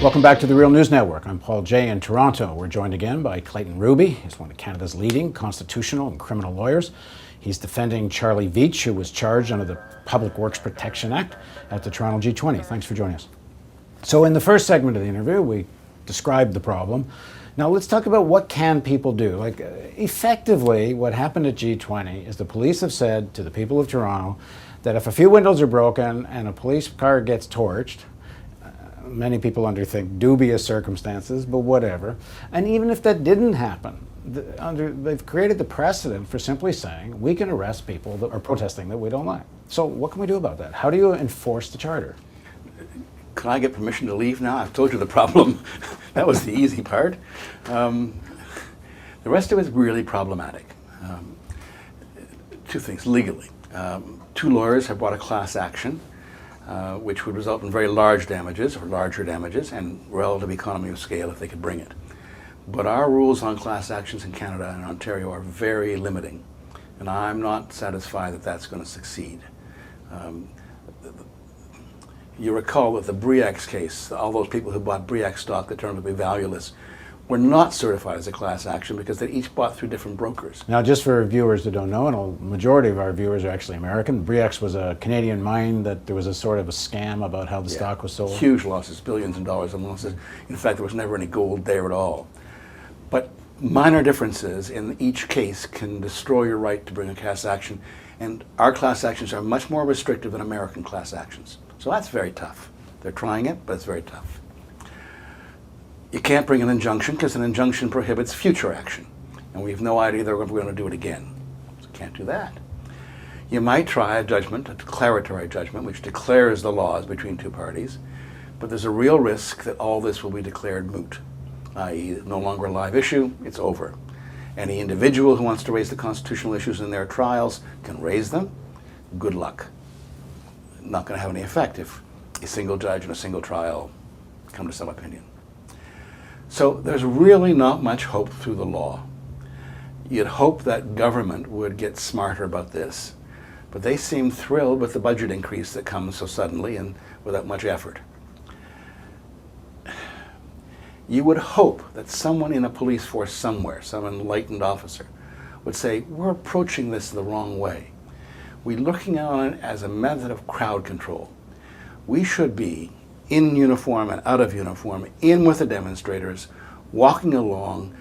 Welcome back to the Real News Network. I'm Paul Jay in Toronto. We're joined again by Clayton Ruby. He's one of Canada's leading constitutional and criminal lawyers. He's defending Charlie Veitch, who was charged under the Public Works Protection Act at the Toronto G20. Thanks for joining us. So in the first segment of the interview, we described the problem. Now let's talk about what can people do. Effectively, what happened at G20 is the police have said to the people of Toronto that if a few windows are broken and a police car gets torched, many people undertake dubious circumstances, but whatever. And even if that didn't happen, they've created the precedent for simply saying we can arrest people that are protesting that we don't like. So what can we do about that? How do you enforce the charter? Can I get permission to leave now? I've told you the problem. That was the easy part. The rest of it is really problematic. Two things, legally. Two lawyers have brought a class action which would result in very large damages or larger damages and relative economy of scale if they could bring it. But our rules on class actions in Canada and Ontario are very limiting, and I'm not satisfied that that's going to succeed. You recall that the Briax case, all those people who bought Briax stock that turned out to be valueless, were not certified as a class action because they each bought through different brokers. Now, just for viewers that don't know, and a majority of our viewers are actually American, Briax was a Canadian mine that there was a sort of a scam about how the stock was sold. Huge losses, billions of dollars in losses. In fact, there was never any gold there at all. But minor differences in each case can destroy your right to bring a class action, and our class actions are much more restrictive than American class actions. So that's very tough. They're trying it, but it's very tough. You can't bring an injunction because an injunction prohibits future action, and we have no idea that we're going to do it again. So you can't do that. You might try a judgment, a declaratory judgment, which declares the laws between two parties, but there's a real risk that all this will be declared moot, i.e. no longer a live issue, it's over. Any individual who wants to raise the constitutional issues in their trials can raise them. Good luck. Not going to have any effect if a single judge in a single trial come to some opinion. So there's really not much hope through the law. You'd hope that government would get smarter about this, but they seem thrilled with the budget increase that comes so suddenly and without much effort. You would hope that someone in a police force somewhere, some enlightened officer, would say, we're approaching this the wrong way. We're looking on it as a method of crowd control. We should be in uniform and out of uniform, in with the demonstrators, walking along,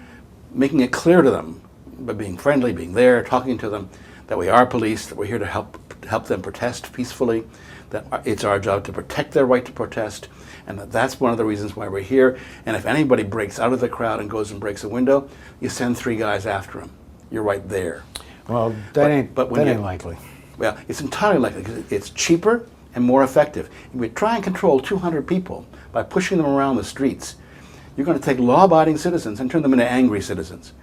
making it clear to them, by being friendly, being there, talking to them, that we are police, that we're here to help them protest peacefully, that it's our job to protect their right to protest, and that's one of the reasons why we're here. And if anybody breaks out of the crowd and goes and breaks a window, you send 3 guys after him. You're right there. Well, that ain't likely. Well, it's entirely likely because it's cheaper and more effective. If we try and control 200 people by pushing them around the streets, you're going to take law-abiding citizens and turn them into angry citizens.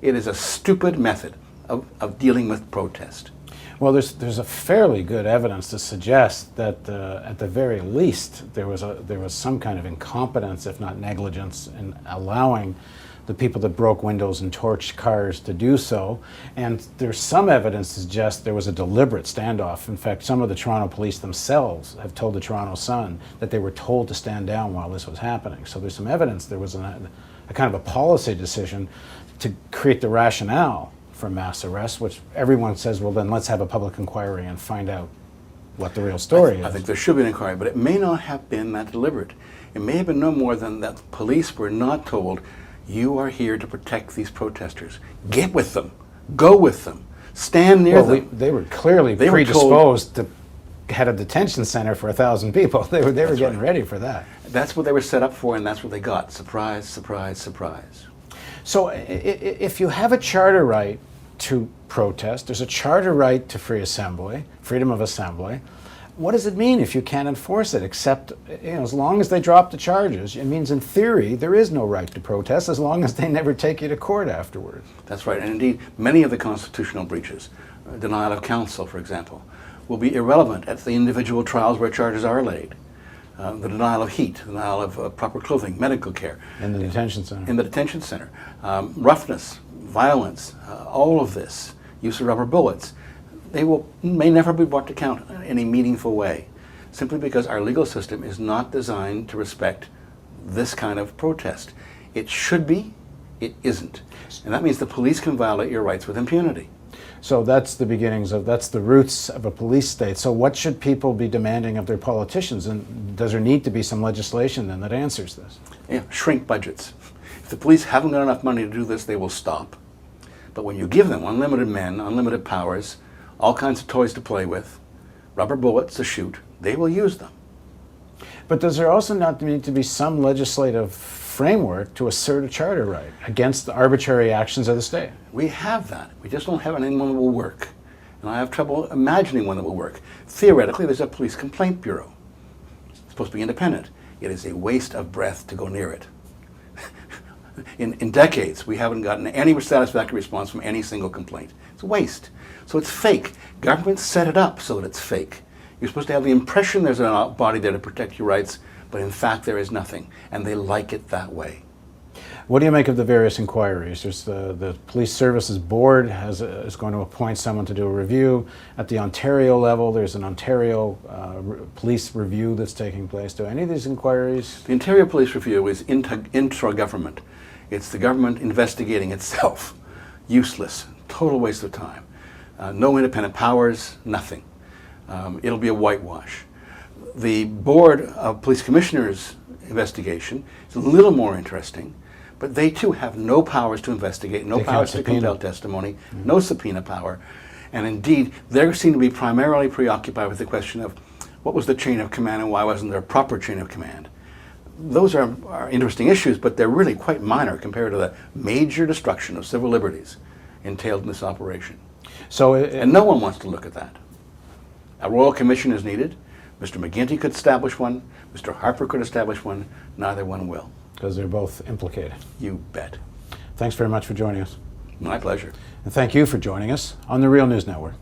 It is a stupid method of dealing with protest. Well, there's a fairly good evidence to suggest that at the very least there was some kind of incompetence, if not negligence, in allowing the people that broke windows and torched cars to do so. And there's some evidence to suggest there was a deliberate standoff. In fact, some of the Toronto police themselves have told the Toronto Sun that they were told to stand down while this was happening. So there's some evidence there was a kind of a policy decision to create the rationale for mass arrests, which everyone says, well, then let's have a public inquiry and find out what the real story is. I think there should be an inquiry, but it may not have been that deliberate. It may have been no more than that the police were not told, you are here to protect these protesters. Get with them. Go with them. Stand near them. They were clearly predisposed to head a detention center for 1,000 people. They were getting ready for that. That's what they were set up for, and that's what they got. Surprise, surprise, surprise. So if you have a charter right to protest, there's a charter right to free assembly, freedom of assembly. What does it mean if you can't enforce it, except as long as they drop the charges? It means in theory there is no right to protest as long as they never take you to court afterwards. That's right, and indeed many of the constitutional breaches, denial of counsel for example, will be irrelevant at the individual trials where charges are laid. The denial of heat, denial of proper clothing, medical care. In the detention center. In the detention center. Roughness, violence, all of this, use of rubber bullets. They may never be brought to account in any meaningful way, simply because our legal system is not designed to respect this kind of protest. It should be, it isn't. And that means the police can violate your rights with impunity. So that's the beginnings of, that's the roots of a police state. So what should people be demanding of their politicians? And does there need to be some legislation then that answers this? Yeah, shrink budgets. If the police haven't got enough money to do this, they will stop. But when you give them unlimited men, unlimited powers, all kinds of toys to play with, rubber bullets to shoot, they will use them. But does there also not need to be some legislative framework to assert a charter right against the arbitrary actions of the state? We have that. We just don't have anyone that will work. And I have trouble imagining one that will work. Theoretically, there's a police complaint bureau. It's supposed to be independent. It is a waste of breath to go near it. In decades, we haven't gotten any satisfactory response from any single complaint. It's a waste. So it's fake. Governments set it up so that it's fake. You're supposed to have the impression there's a body there to protect your rights, but in fact there is nothing, and they like it that way. What do you make of the various inquiries? There's the Police Services Board is going to appoint someone to do a review. At the Ontario level, there's an Ontario police review that's taking place. Do any of these inquiries? The Ontario Police Review is intra-government. It's the government investigating itself. Useless, total waste of time. No independent powers, nothing. It'll be a whitewash. The Board of Police Commissioners investigation is a little more interesting, but they too have no powers to investigate, no powers to compel testimony, no subpoena power, and indeed they seem to be primarily preoccupied with the question of what was the chain of command and why wasn't there a proper chain of command. Those are interesting issues, but they're really quite minor compared to the major destruction of civil liberties entailed in this operation. So and no one wants to look at that. A royal commission is needed. Mr. McGuinty could establish one. Mr. Harper could establish one. Neither one will. Because they're both implicated. You bet. Thanks very much for joining us. My pleasure. And thank you for joining us on the Real News Network.